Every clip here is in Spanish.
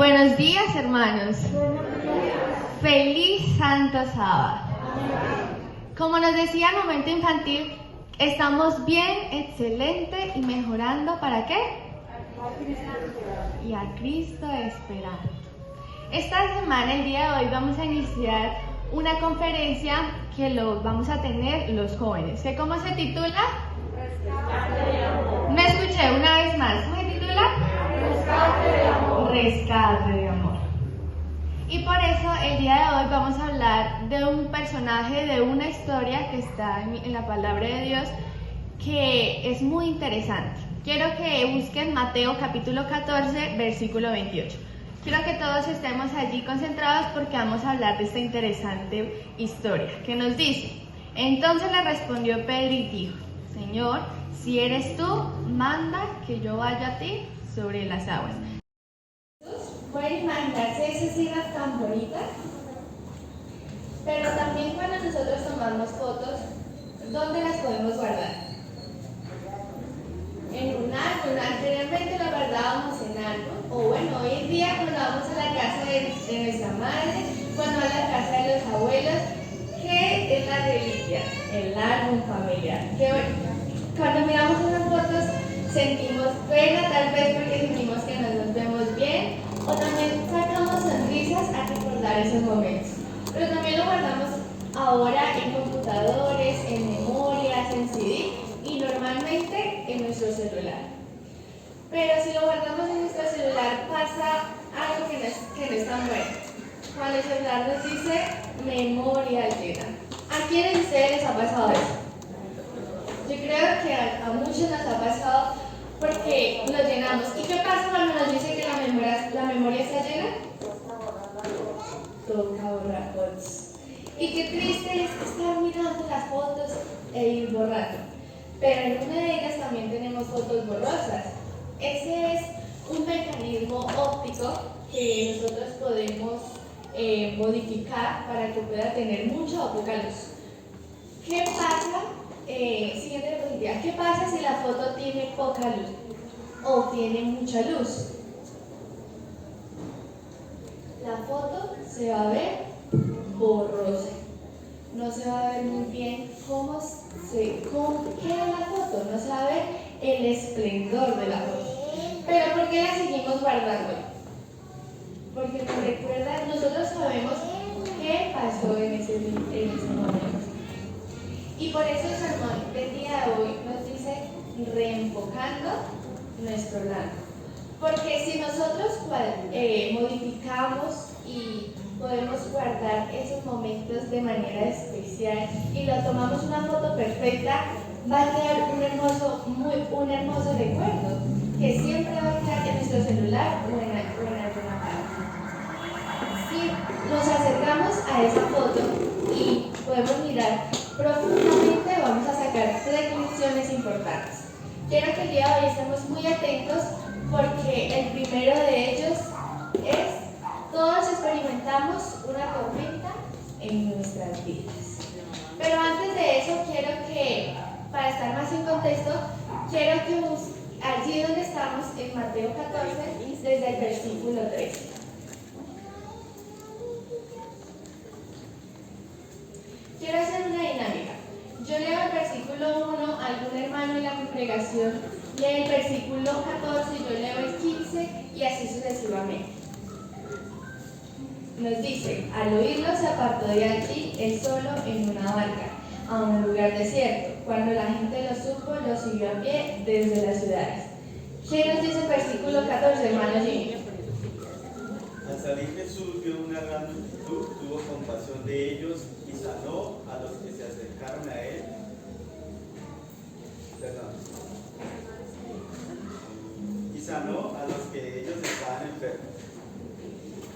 Buenos días, hermanos. Feliz Santo Sábado. Como nos decía el momento infantil, estamos bien, excelente y mejorando. ¿Para qué? Y a Cristo esperando. Esta semana, el día de hoy, vamos a iniciar una conferencia que lo vamos a tener los jóvenes. ¿Qué cómo se titula? Rescate de amor. Me escuché una vez más. ¿Cómo se titula? Rescate de amor. Rescate de amor. Y por eso el día de hoy vamos a hablar de un personaje, de una historia que está en la palabra de Dios, que es muy interesante. Quiero que busquen Mateo capítulo 14, versículo 28. Quiero que todos estemos allí concentrados porque vamos a hablar de esta interesante historia que nos dice: entonces le respondió Pedro y dijo: Señor, si eres tú, manda que yo vaya a ti sobre las aguas. Pueden imaginarse esas islas tan bonitas, pero también cuando nosotros tomamos fotos, ¿dónde las podemos guardar? En un árbol. Anteriormente lo guardábamos en árbol, o bueno, hoy en día cuando vamos a la casa de nuestra madre, cuando a la casa de los abuelos, ¿qué es la reliquia? El árbol familiar. Que bueno, cuando miramos esas fotos sentimos pena, tal vez porque sentimos que no nos vemos bien, o también sacamos sonrisas a recordar esos momentos. Pero también lo guardamos ahora en computadores, en memorias, en CD y normalmente en nuestro celular. Pero si lo guardamos en nuestro celular pasa algo que no es tan bueno. Cuando el celular nos dice memoria llena. ¿A quiénes de ustedes les ha pasado eso? Yo creo que a muchos nos ha pasado porque lo llenamos. ¿Y qué pasa cuando nos dice que la memoria está llena? Toca borrar fotos. Y qué triste es estar mirando las fotos e ir borrando. Pero en una de ellas también tenemos fotos borrosas. Ese es un mecanismo óptico que nosotros podemos modificar para que pueda tener mucha o poca luz. ¿Qué pasa? Siguiente diapositiva. ¿Qué pasa si la foto tiene poca luz o tiene mucha luz? La foto se va a ver borrosa. No se va a ver muy bien cómo queda la foto. No se va a ver el esplendor de la foto. Pero ¿por qué la seguimos guardando? Porque nos recuerda, nosotros sabemos qué pasó en ese momento. Y por eso el sermón del día de hoy nos dice reenfocando nuestro blanco. Porque si nosotros modificamos y podemos guardar esos momentos de manera especial y lo tomamos una foto perfecta, va a quedar un hermoso recuerdo que siempre va a quedar en nuestro celular o en alguna parte. Si nos acercamos a esa foto y podemos mirar profundamente, vamos a sacar 3 lecciones importantes. Quiero que el día de hoy estemos muy atentos porque el primero de ellos es: todos experimentamos una tormenta en nuestras vidas. Pero antes de eso, quiero que, para estar más en contexto, quiero que allí donde estamos, en Mateo 14, desde el versículo 13. Quiero hacer una dinámica. Yo leo el versículo 1, algún hermano en la congregación lee el versículo 14, yo leo el 15 y así sucesivamente. Nos dice: al oírlo se apartó de allí él solo en una barca, a un lugar desierto. Cuando la gente lo supo, lo siguió a pie desde las ciudades. ¿Qué nos dice el versículo 14, hermano Jimmy? Al salir Jesús vio una gran multitud, tuvo compasión de ellos y sanó a los que se acercaron a él. Y sanó a los que ellos estaban enfermos.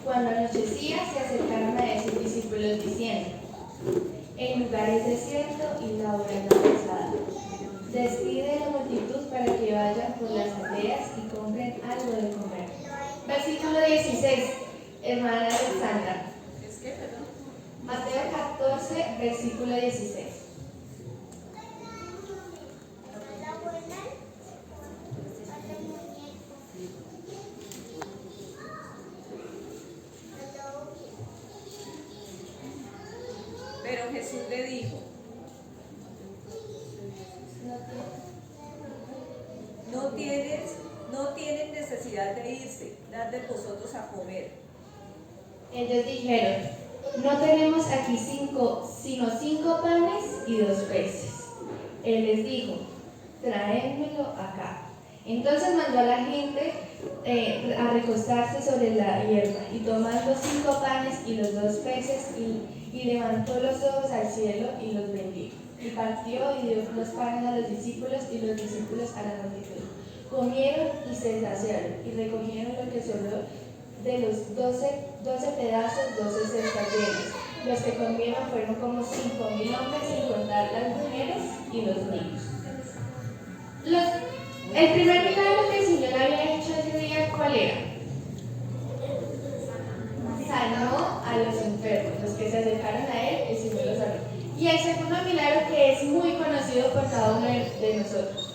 Cuando anochecía, se acercaron a sus discípulos diciendo: el lugar es desierto y la hora es avanzada. Despide a la multitud para que vayan por las aldeas y compren algo de comer. Versículo 16, hermana Alexandra. ¿Es qué, perdón? Mateo 14, versículo 16. Jesús le dijo, no tienen necesidad de irse, dadle vosotros a comer. Ellos dijeron, no tenemos aquí sino 5 panes y 2 peces. Él les dijo, traédmelo acá. Entonces mandó a la gente a recostarse sobre la hierba, y tomando 5 panes y los 2 peces, y levantó los ojos al cielo y los bendijo. Y partió y dio los panes a los discípulos y los discípulos a la multitud. Comieron y se saciaron, y recogieron lo que sobró de los 12 pedazos, 12 cestas llenas. Los que comieron fueron como 5.000 hombres, sin contar las mujeres y los niños. El primer milagro que el Señor había hecho ese día, ¿cuál era? Sanó a los enfermos, los que se acercaron a Él, el Señor los sanó. Y el segundo milagro, que es muy conocido por cada uno de nosotros,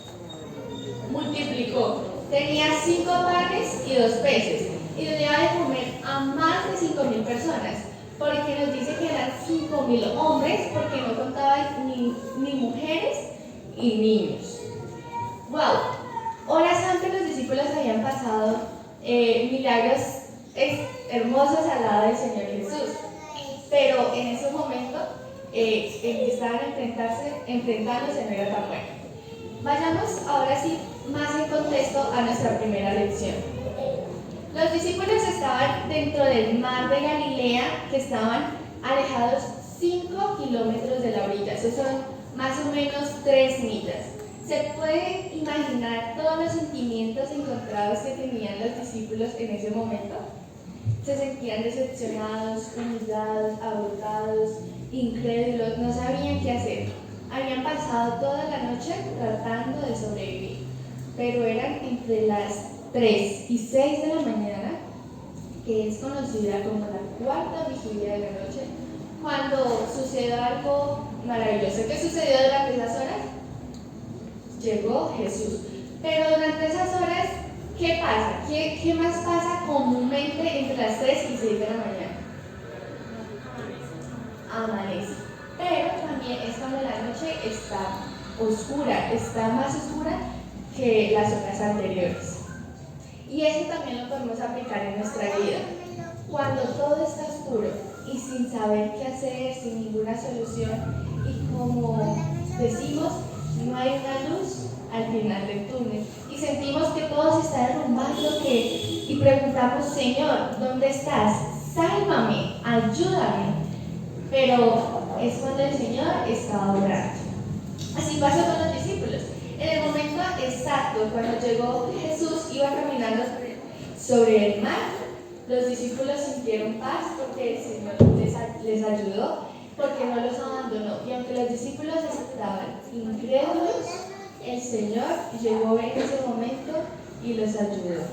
multiplicó. Tenía 5 panes y 2 peces, y le daba de comer a más de 5.000 personas, porque nos dice que eran 5.000 hombres, porque no contaban ni mujeres y niños. ¡Wow! Horas antes los discípulos habían pasado milagros hermosos al lado del Señor Jesús, pero en ese momento el que estaban enfrentándose no era tan bueno. Vayamos ahora sí más en contexto a nuestra primera lección. Los discípulos estaban dentro del mar de Galilea, que estaban alejados 5 kilómetros de la orilla. Esos son más o menos 3 millas. ¿Se pueden imaginar todos los sentimientos encontrados que tenían los discípulos en ese momento? Se sentían decepcionados, humillados, agotados, incrédulos, no sabían qué hacer. Habían pasado toda la noche tratando de sobrevivir, pero eran entre las 3 y 6 de la mañana, que es conocida como la cuarta vigilia de la noche, cuando sucedió algo maravilloso. ¿Qué sucedió durante esas horas? Llegó Jesús. Pero durante esas horas, ¿qué pasa? ¿Qué más pasa comúnmente entre las 3 y 6 de la mañana? Amanece. Pero también es cuando la noche está oscura, está más oscura que las horas anteriores. Y eso también lo podemos aplicar en nuestra vida. Cuando todo está oscuro y sin saber qué hacer, sin ninguna solución, y como decimos, no hay una luz al final del túnel, y sentimos que todo se está derrumbando, y preguntamos, Señor, ¿dónde estás? Sálvame, ayúdame. Pero es cuando el Señor está obrando. Así pasó con los discípulos. En el momento exacto, cuando llegó Jesús, iba caminando sobre el mar, los discípulos sintieron paz porque el Señor les ayudó, porque no los abandonó. Y aunque los discípulos estaban incrédulos, el Señor llegó en ese momento y los ayudó.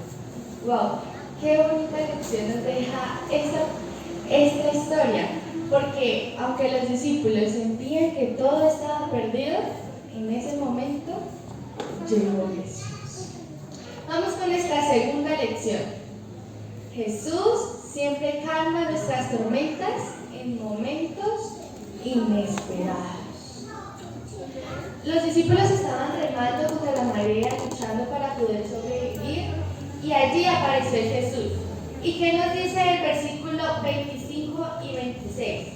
¡Wow! ¡Qué bonita lección nos deja esta historia! Porque aunque los discípulos sentían que todo estaba perdido, en ese momento llegó Jesús. Vamos con nuestra segunda lección. Jesús siempre calma nuestras tormentas en momentos inesperados. Los discípulos estaban remando contra la marea, luchando para poder sobrevivir, y allí apareció Jesús. ¿Y qué nos dice el versículo 25 y 26?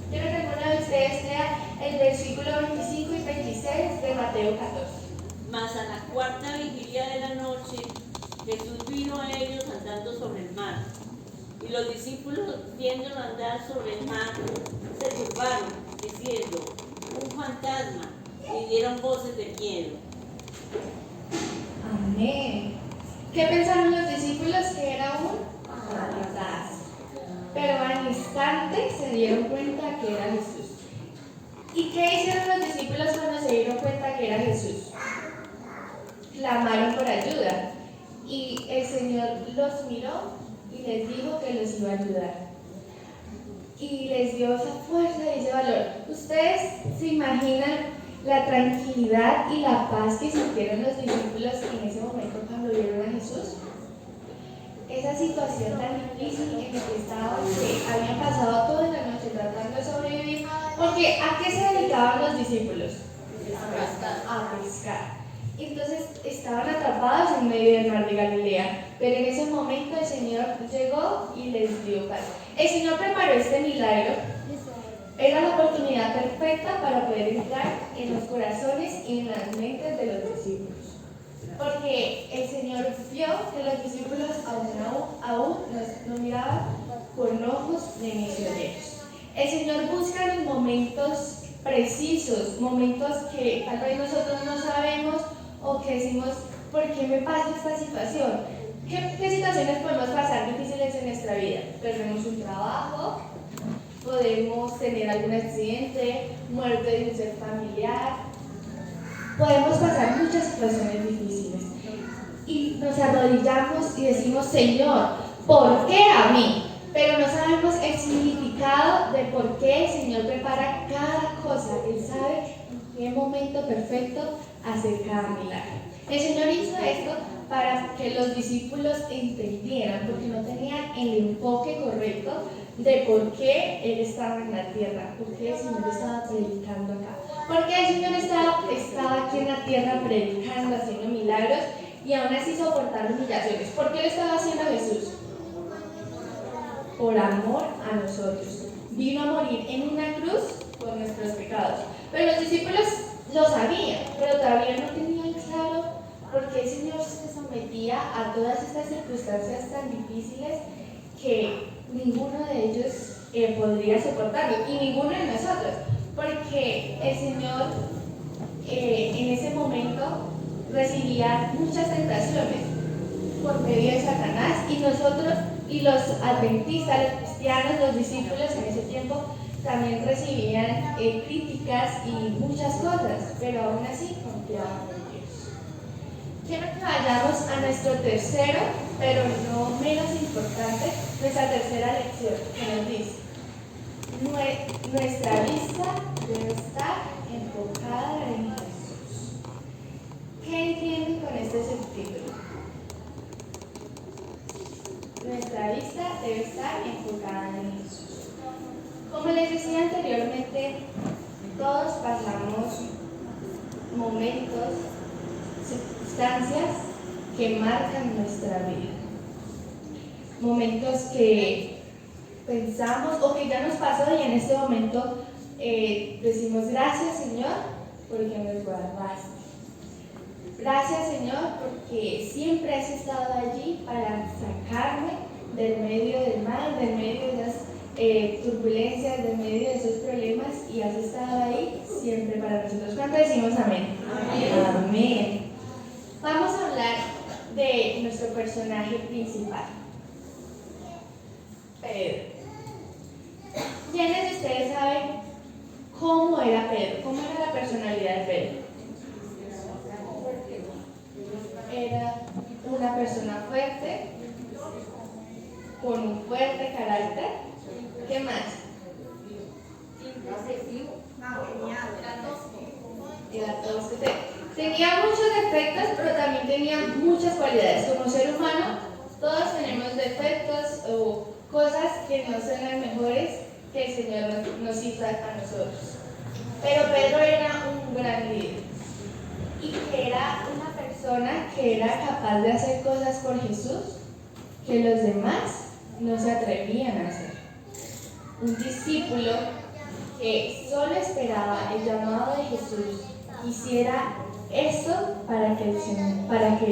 Quiero que alguno de ustedes lea el versículo 25 y 26 de Mateo 14. Mas a la cuarta vigilia de la noche, Jesús vino a ellos andando sobre el mar. Y los discípulos, viéndolo andar sobre el mar, se turbaron, diciendo, un fantasma, y dieron voces de miedo. Amén. ¿Qué pensaron los discípulos? Que era un fantasma. Pero al instante se dieron cuenta que era Jesús. ¿Y qué hicieron los discípulos cuando se dieron cuenta que era Jesús? Clamaron por ayuda. Y el Señor los miró y les dijo que los iba a ayudar. Y les dio esa fuerza y ese valor. ¿Ustedes se imaginan la tranquilidad y la paz que sintieron los discípulos en ese momento cuando vieron a Jesús? Esa situación tan difícil en la que estaban, que habían pasado toda la noche tratando de sobrevivir, Porque ¿a qué se dedicaban los discípulos? A pescar. Entonces estaban atrapados en medio del mar de Galilea, pero en ese momento el Señor llegó y les dio paz. El Señor preparó este milagro. Era la oportunidad perfecta para poder entrar en los corazones y en las mentes de los discípulos. Porque el Señor vio que los discípulos aún nos miraban con ojos de misioneros. El Señor busca los momentos precisos, momentos que tal vez nosotros no sabemos o que decimos, ¿por qué me pasa esta situación? ¿Qué situaciones podemos pasar difíciles en nuestra vida? Perdemos un trabajo, podemos tener algún accidente, muerte de un ser familiar, podemos pasar muchas situaciones difíciles y nos arrodillamos y decimos, Señor, ¿por qué a mí? Pero no sabemos el significado de por qué el Señor prepara cada cosa. Él sabe en qué momento perfecto hacer cada milagro. El Señor hizo esto para que los discípulos entendieran, porque no tenían el enfoque correcto de por qué Él estaba en la tierra, por qué el Señor estaba predicando acá. Porque el Señor estaba aquí en la tierra predicando, haciendo milagros y aún así soportando humillaciones. ¿Por qué lo estaba haciendo Jesús? Por amor a nosotros. Vino a morir en una cruz por nuestros pecados. Pero los discípulos lo sabían, pero todavía no tenían claro por qué el Señor se sometía a todas estas circunstancias tan difíciles que ninguno de ellos podría soportarlo, y ninguno de nosotros, porque el Señor en ese momento recibía muchas tentaciones por medio de Satanás, y nosotros y los adventistas, los cristianos, los discípulos en ese tiempo también recibían críticas y muchas cosas, pero aún así confiaban en Dios. Quiero que vayamos a nuestro tercero, pero no menos importante, nuestra tercera lección, que nos dice: nuestra vista debe estar enfocada en Jesús. ¿Qué entienden con este subtítulo? Nuestra vista debe estar enfocada en Jesús. Como les decía anteriormente, todos pasamos momentos, circunstancias que marcan nuestra vida. Momentos que pensamos o que ya nos pasó y en este momento decimos gracias, Señor, porque nos guardaste. Gracias, Señor, porque siempre has estado allí para sacarme del medio del mal, del medio de las turbulencias, del medio de esos problemas, y has estado ahí siempre para nosotros. ¿Cuánto decimos amén? Amén. Amén. Vamos a hablar de nuestro personaje principal, Pedro. ¿Quiénes de ustedes saben cómo era Pedro? ¿Cómo era la personalidad de Pedro? Era una persona fuerte, con un fuerte carácter. ¿Qué más? Era tosco. Tenía muchos defectos, pero también tenía muchas cualidades. Como ser humano, todos tenemos defectos o cosas que no son las mejores que el Señor nos hizo a nosotros. Pero Pedro era un gran líder y que era una persona que era capaz de hacer cosas por Jesús que los demás no se atrevían a hacer. Un discípulo que solo esperaba el llamado de Jesús hiciera esto para que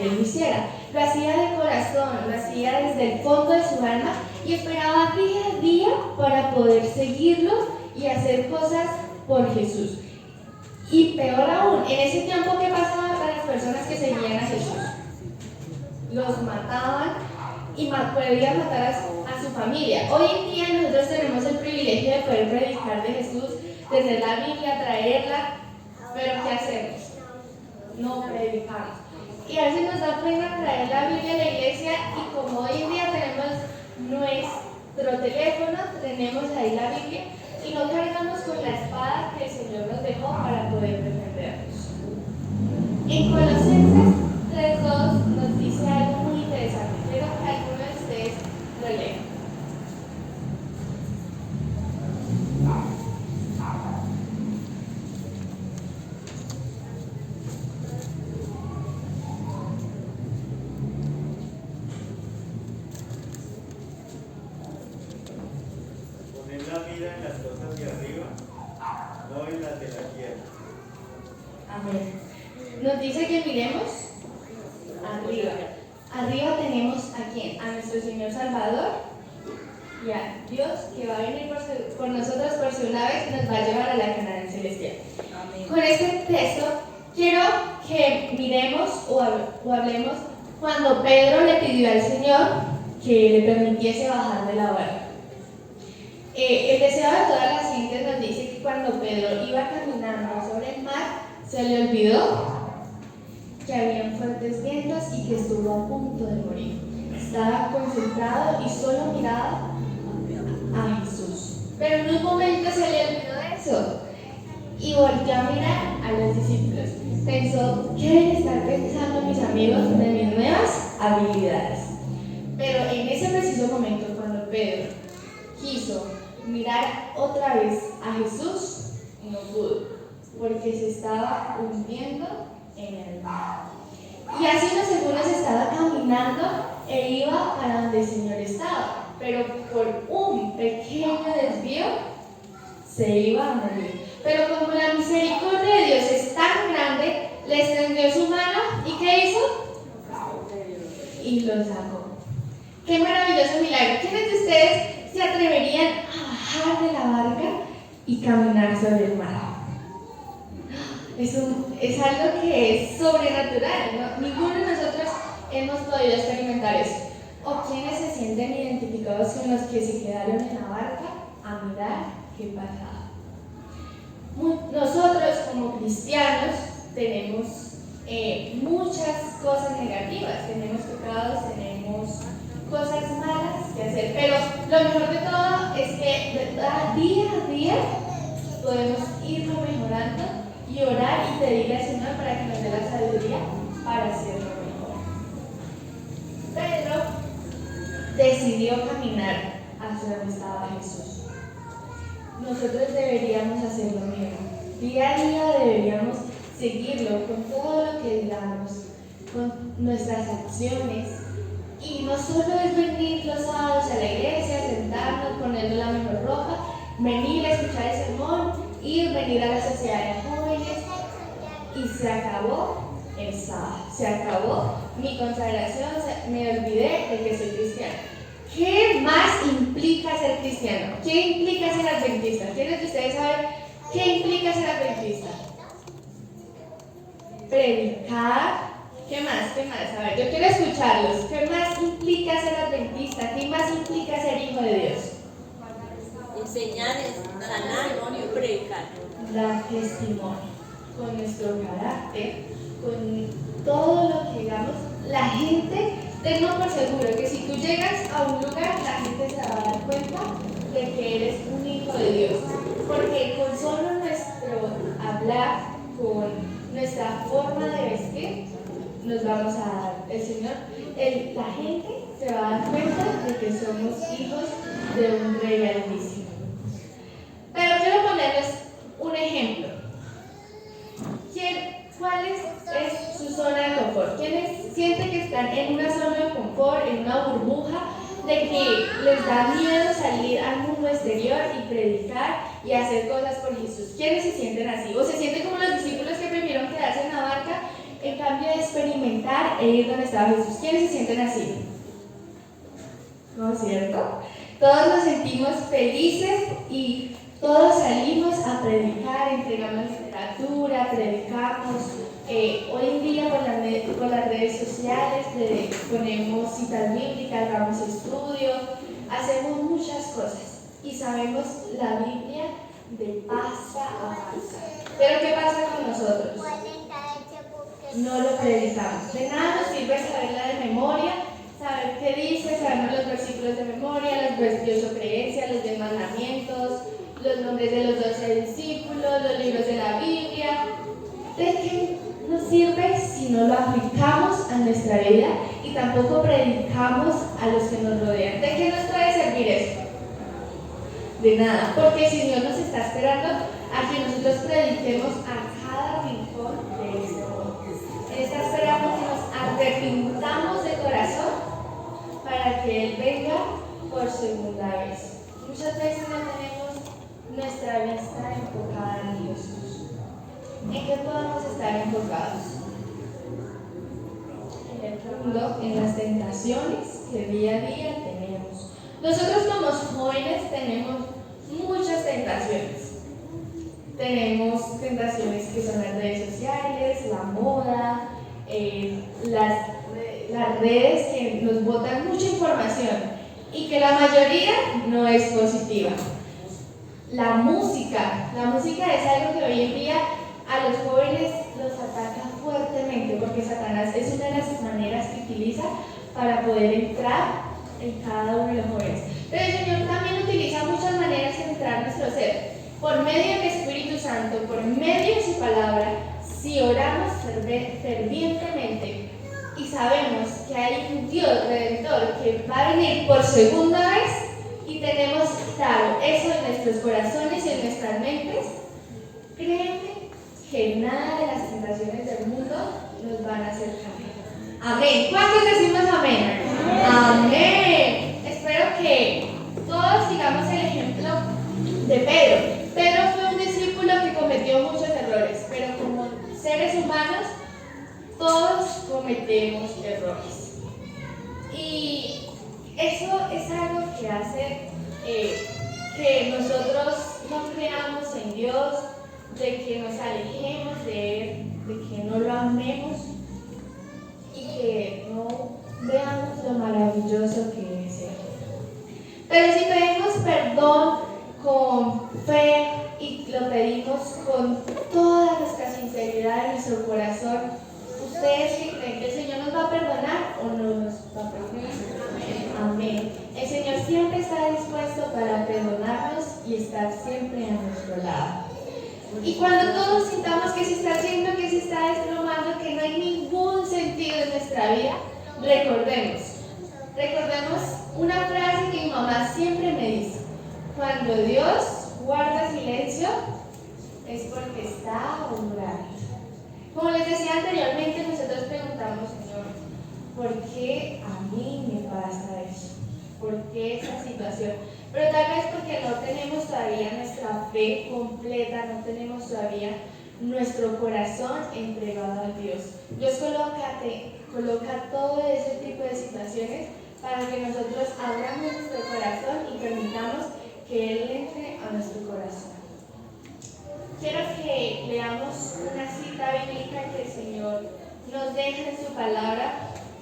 él lo hiciera. Lo hacía de corazón, lo hacía desde el fondo de su alma y esperaba día a día para poder seguirlo y hacer cosas por Jesús. Y peor aún, en ese tiempo, ¿qué pasaba para las personas que seguían a Jesús? Los mataban y podían matar a su familia. Hoy en día nosotros tenemos el privilegio de poder predicar de Jesús, tener la Biblia, traerla, pero ¿qué hacemos? No predicamos. Y a veces nos da pena traer la Biblia a la iglesia, y como hoy en día tenemos nuestro teléfono, tenemos ahí la Biblia, y no cargamos con la espada que el Señor nos dejó para poder defendernos. En Colosenses 3:2 nos dice algo muy interesante. Quiero que alguno de ustedes lo lea. vida en las cosas de arriba, no en las de la tierra. Amén. Nos dice que miremos arriba. Arriba tenemos a quién? A nuestro Señor Salvador y a Dios, que va a venir por nosotros por segunda vez y nos va a llevar a la Canaán celestial. Amén. Con este texto quiero que miremos o hablemos cuando Pedro le pidió al Señor que le permitiese bajar de la barca. El deseo de todas las gentes nos dice que cuando Pedro iba caminando sobre el mar, se le olvidó que habían fuertes vientos y que estuvo a punto de morir. Estaba concentrado y solo miraba a Jesús. Pero en un momento se le olvidó de eso y volvió a mirar a los discípulos. Pensó, ¿qué deben estar pensando mis amigos de mis nuevas habilidades? Pero en ese preciso momento, cuando Pedro quiso mirar otra vez a Jesús, no pudo, porque se estaba hundiendo en el mar. Y hace unos segundos estaba caminando e iba para donde el Señor estaba, pero por un pequeño desvío se iba a morir. Pero como la misericordia de Dios es tan grande, le extendió su mano y ¿qué hizo? Y lo sacó. ¡Qué maravilloso milagro! ¿Quiénes de ustedes se atreverían a bajar de la barca y caminar sobre el mar? Es algo que es sobrenatural, ¿no? Ninguno de nosotros hemos podido experimentar eso. ¿O quienes se sienten identificados con los que se quedaron en la barca a mirar qué pasaba? Nosotros como cristianos tenemos muchas cosas negativas, tenemos pecados, tenemos cosas malas que hacer, pero lo mejor de todo es que día a día podemos irlo mejorando y orar y pedirle al Señor para que nos dé la sabiduría para hacerlo mejor. Pedro decidió caminar hacia donde estaba Jesús. Nosotros deberíamos hacer lo mismo. Día a día deberíamos seguirlo con todo lo que digamos, con nuestras acciones. Y no solo es venir los sábados a la iglesia, sentarnos, ponernos la mejor ropa, venir a escuchar el sermón, venir a la sociedad de jóvenes y se acabó el sábado, se acabó mi consagración, me olvidé de que soy cristiano. ¿Qué más implica ser cristiano? ¿Qué implica ser adventista? ¿Quiénes de ustedes saben qué implica ser adventista? Predicar. ¿Qué más? ¿Qué más? A ver, yo quiero escucharlos. ¿Qué más implica ser adventista? ¿Qué más implica ser hijo de Dios? Enseñar, sanar y predicar. Dar testimonio con nuestro carácter, con todo lo que digamos. La gente, tengo por seguro que si tú llegas a un lugar, la gente se va a dar cuenta de que eres un hijo de Dios. Porque con solo nuestro hablar, con nuestra forma de vestir, nos vamos a dar. El Señor, la gente se va a dar cuenta de que somos hijos de un Rey Altísimo. Pero quiero ponerles un ejemplo. ¿Cuál es su zona de confort? ¿Quiénes sienten que están en una zona de confort, en una burbuja, de que les da miedo salir al mundo exterior y predicar y hacer cosas por Jesús? ¿Quiénes se sienten así? ¿O se sienten como los discípulos que prefirieron quedarse en la barca en cambio de experimentar e ir donde estaba Jesús? ¿Quiénes se sienten así? ¿No es cierto? Todos nos sentimos felices y todos salimos a predicar, entregamos literatura, predicamos. Hoy en día por las redes sociales ponemos citas bíblicas, damos estudios, hacemos muchas cosas y sabemos la Biblia de pasta a pasta. Pero ¿qué pasa con nosotros? No lo predicamos. De nada nos sirve saberla de memoria, saber qué dice, saber los versículos de memoria, las 28 creencias, los 10 mandamientos, los nombres de los 12 discípulos, los libros de la Biblia. ¿De qué nos sirve si no lo aplicamos a nuestra vida y tampoco predicamos a los que nos rodean? ¿De qué nos puede servir eso? De nada, porque el Señor nos está esperando a que nosotros prediquemos a cada rincón de este mundo. Él está esperando que nos arrepintamos de corazón para que Él venga por segunda vez. Muchas veces no tenemos nuestra vista enfocada en Dios? ¿En qué podemos estar enfocados? En el mundo, en las tentaciones que día a día tenemos. Nosotros como jóvenes tenemos muchas tentaciones. Tenemos tentaciones que son las redes sociales, la moda, las redes que nos botan mucha información y que la mayoría no es positiva. La música es algo que hoy en día a los jóvenes los ataca fuertemente porque Satanás es una de las maneras que utiliza para poder entrar en cada uno de los jóvenes. Pero el Señor también utiliza muchas maneras de entrar en nuestro ser. Por medio del Espíritu Santo, por medio de su palabra, si oramos fervientemente y sabemos que hay un Dios redentor que va a venir por segunda vez y tenemos claro eso en nuestros corazones y en nuestras mentes, créeme que nada de las tentaciones del mundo nos van a hacer cambiar. Amén. ¿Cuántos decimos amén? Amén. Espero que todos sigamos el ejemplo de Pedro. Pedro fue un discípulo que cometió muchos errores, pero como seres humanos todos cometemos errores. Y eso es algo que hace que nosotros no creamos en Dios, de que nos alejemos de Él, de que no lo amemos y que no veamos lo maravilloso que es Él. Pero si pedimos perdón con fe y lo pedimos con toda nuestra sinceridad en nuestro corazón, ¿ustedes sí creen que el Señor nos va a perdonar o no nos va a perdonar? Amén. El Señor siempre está dispuesto para perdonarnos y estar siempre a nuestro lado. Y cuando todos sintamos que se está haciendo, que se está desplomando, que no hay ningún sentido en nuestra vida, recordemos una frase que mi mamá siempre me dice: cuando Dios guarda silencio es porque está obrando. Como les decía anteriormente, nosotros preguntamos: Señor, ¿por qué a mí me pasa eso? ¿Por qué esa situación? Pero tal vez porque no tenemos todavía nuestra fe completa, no tenemos todavía nuestro corazón entregado a Dios. Dios coloca todo ese tipo de situaciones para que nosotros abramos nuestro corazón y permitamos que Él entre a nuestro corazón. Quiero que leamos una cita bíblica que el Señor nos deja en su palabra,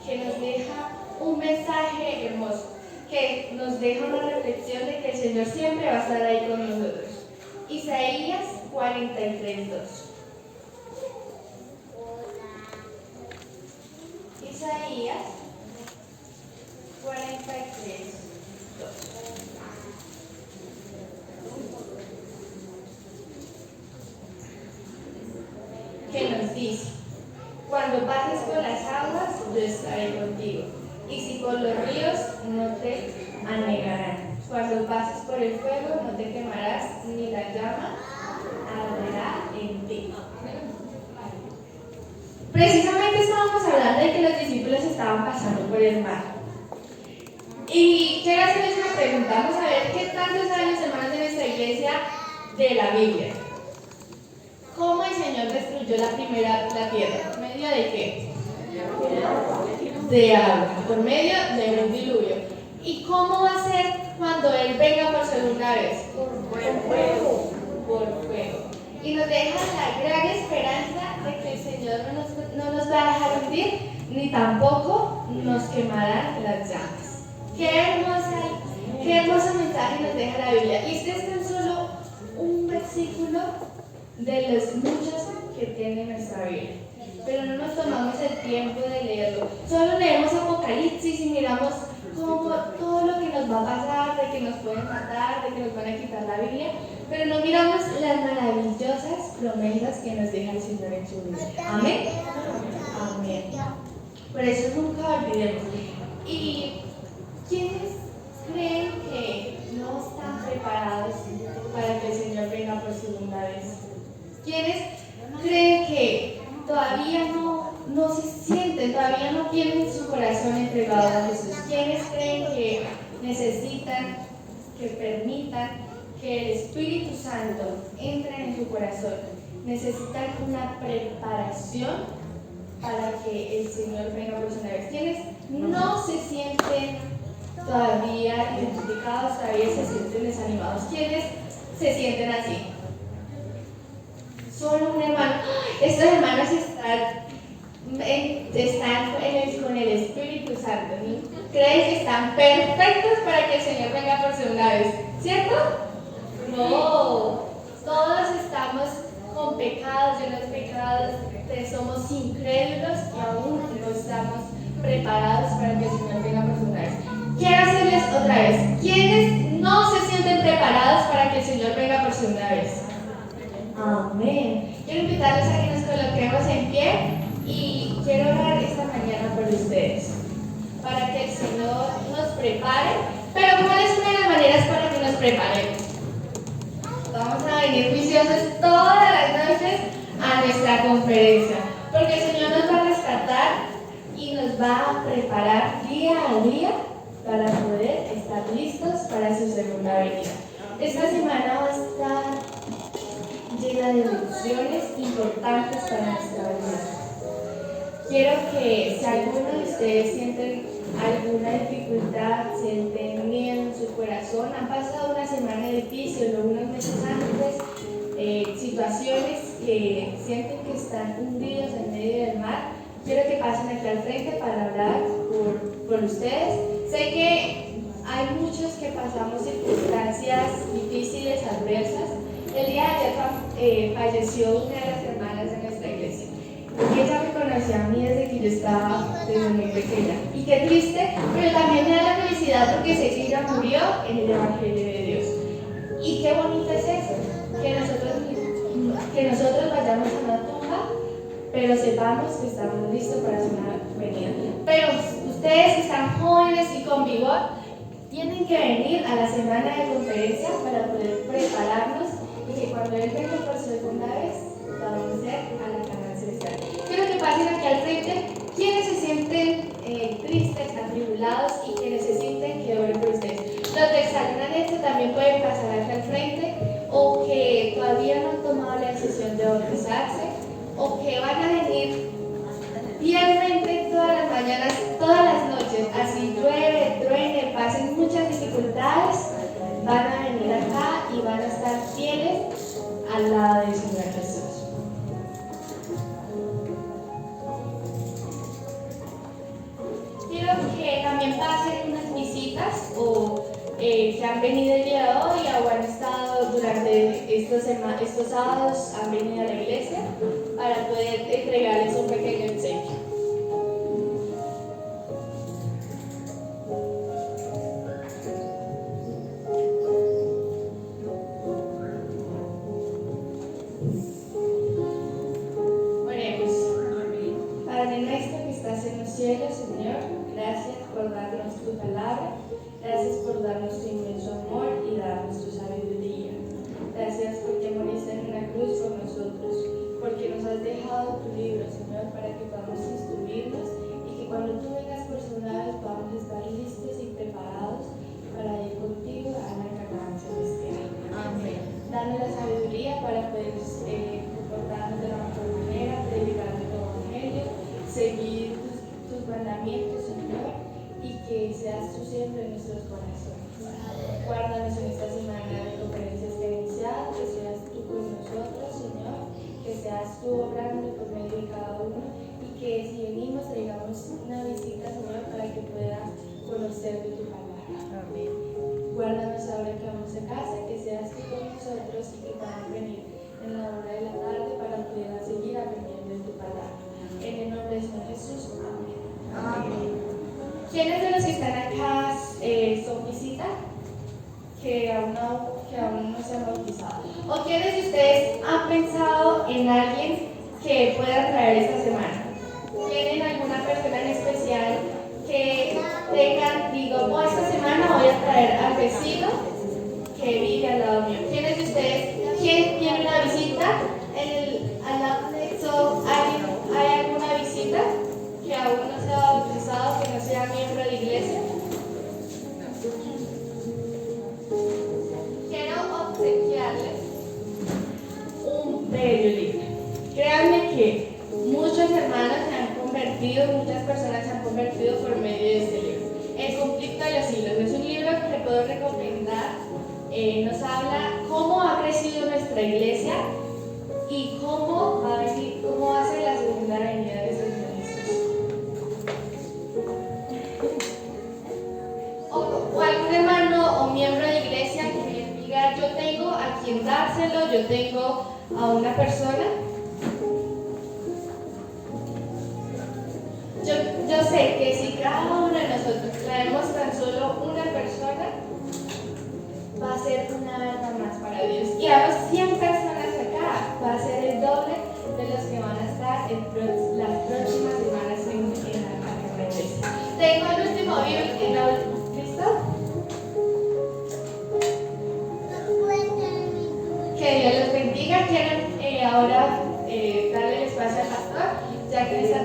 que nos deja un mensaje hermoso, que nos deja una reflexión de que el Señor siempre va a estar ahí con nosotros. Isaías 43:2. Isaías 43:2. Que nos dice: cuando pases por las aguas, yo estaré contigo, y si por los ríos, no te anegarán. Cuando pases por el fuego, no te quemarás, ni la llama arderá en ti. Precisamente estábamos hablando de que los discípulos estaban pasando por el mar. Y quiero hacerles una pregunta. Vamos a ver qué tanto saben los hermanos de nuestra iglesia de la Biblia. ¿Cómo el Señor destruyó la tierra? ¿Por medio de qué? De agua, por medio de un diluvio. ¿Y cómo va a ser cuando Él venga por segunda vez? Por fuego. Por fuego. Y nos deja la gran esperanza de que el Señor no nos va a dejar hundir, ni tampoco nos quemarán las llamas. Qué hermoso mensaje nos deja la Biblia. Y este es tan solo un versículo de los muchos que tiene nuestra Biblia. Pero no nos tomamos el tiempo de leerlo. Solo leemos Apocalipsis y miramos como todo lo que nos va a pasar, de que nos pueden matar, de que nos van a quitar la Biblia, pero no miramos las maravillosas promesas que nos deja el Señor en su Biblia. Amén. Amén. Por eso nunca olvidemos. ¿Y quiénes creen que no están preparados para que el Señor venga por segunda vez? ¿Quiénes creen que todavía no se sienten, todavía no tienen su corazón entregado a Jesús? ¿Quiénes creen que necesitan, que permitan que el Espíritu Santo entre en su corazón, necesitan una preparación para que el Señor venga por segunda vez. ¿Quiénes no se sienten todavía identificados, todavía se sienten desanimados? ¿Quiénes se sienten así? Solo un hermano. Estos hermanos están con el Espíritu Santo, ¿no? Creen que están perfectos para que el Señor venga por segunda vez, ¿cierto? No, todos estamos con pecados, llenos de pecados, somos incrédulos y aún no estamos preparados para que el Señor venga por segunda vez. Quiero hacerles otra vez, ¿quiénes no se sienten preparados para que el Señor venga por segunda vez? Amén. Quiero invitarlos a que nos coloquemos en pie y quiero orar esta mañana por ustedes, para que el Señor nos prepare. Pero ¿cuál es una de las maneras para que nos preparemos? Vamos a venir juiciosos todas las noches a nuestra conferencia, porque el Señor nos va a rescatar y nos va a preparar día a día para poder estar listos para su segunda venida. Esta semana va a estar llena de lecciones importantes para nuestra vida. Quiero que si alguno de ustedes sienten alguna dificultad, sienten miedo en su corazón, han pasado una semana difícil o unos meses antes, situaciones que sienten que están hundidos en medio del mar, quiero que pasen aquí al frente para hablar por ustedes. Sé que hay muchos que pasamos circunstancias difíciles, adversas. El día de ayer falleció una de las hermanas de nuestra iglesia. Ella me conocía a mí desde que yo estaba desde muy pequeña. Y qué triste, pero también me da la felicidad porque sé que ella murió en el Evangelio de Dios. Y qué bonito es eso, que nosotros vayamos a una tumba, pero sepamos que estamos listos para su venida. Pero ustedes que están jóvenes y con vigor, tienen que venir a la semana de conferencia para poder prepararnos y que cuando Él venga por segunda vez, vamos a ser a la Cana Celestial. Quiero que pasen aquí al frente quienes se sienten tristes, atribulados y que necesiten que oren por ustedes. Los de Exaltan Este también pueden pasar aquí al frente, o que todavía no han tomado la decisión de bautizarse, o que van a venir fielmente todas las mañanas, todas las noches, así llueve, truene, pasen muchas dificultades, van a venir acá y van a estar fieles al lado del Señor Jesús. Quiero que también pasen unas visitas o que han venido el día de hoy o han estado durante estos sábados, han venido a la iglesia para poder entregarles un pequeño obsequio. Oremos. Padre nuestro que estás en los cielos, Señor, gracias por darnos tu palabra. Gracias por darnos tu inmenso amor y darnos tu sabiduría. Gracias porque moriste en una cruz por nosotros, porque nos has dejado tu libro, Señor, para que podamos instruirnos y que cuando tú vengas por segunda vez podamos estar listos y preparados para ir contigo a la Cana Celestial. Amén. Danos la sabiduría para poder comportarnos de la mejor manera, predicar tu evangelio, seguir tus mandamientos, Señor, y que seas tú siempre en nuestros corazones. Guárdanos en esta semana de conferencias que ha iniciado, que seas tú con nosotros, Señor, que seas tú obrando por medio de cada uno y que si venimos traigamos una visita, Señor, para que pueda conocer de tu palabra. Amén. Guárdanos ahora que vamos a casa, que seas tú con nosotros y que podamos venir en la hora de la tarde para poder seguir aprendiendo de tu palabra. En el nombre de Señor Jesús. Amén. Amén. ¿Quiénes de los que están acá son visitas que aún no se han bautizado? ¿O quiénes de ustedes han pensado en alguien que pueda traer esta semana? ¿Tienen alguna persona en especial que tengan, digo, esta semana voy a traer al vecino que vive al lado mío? ¿Quiénes de ustedes, quién tiene una visita? Al lado de eso, ¿hay alguna visita que aún no se ha bautizado, que no sea miembro de la iglesia? Quiero recomendar, nos habla cómo ha crecido nuestra iglesia y cómo va a ser la segunda venida de Señor Jesús. O algún hermano o miembro de iglesia que me diga, yo tengo a quien dárselo, yo tengo a una persona. Yo sé que si cada uno de nosotros traemos tan solo una persona, va a ser una alma más para Dios. Y a los 100 personas acá, va a ser el doble de los que van a estar las próximas semanas en la iglesia. Tengo el último video. ¿Listo? Que Dios los bendiga. Quiero ahora darle el espacio al pastor, ya que está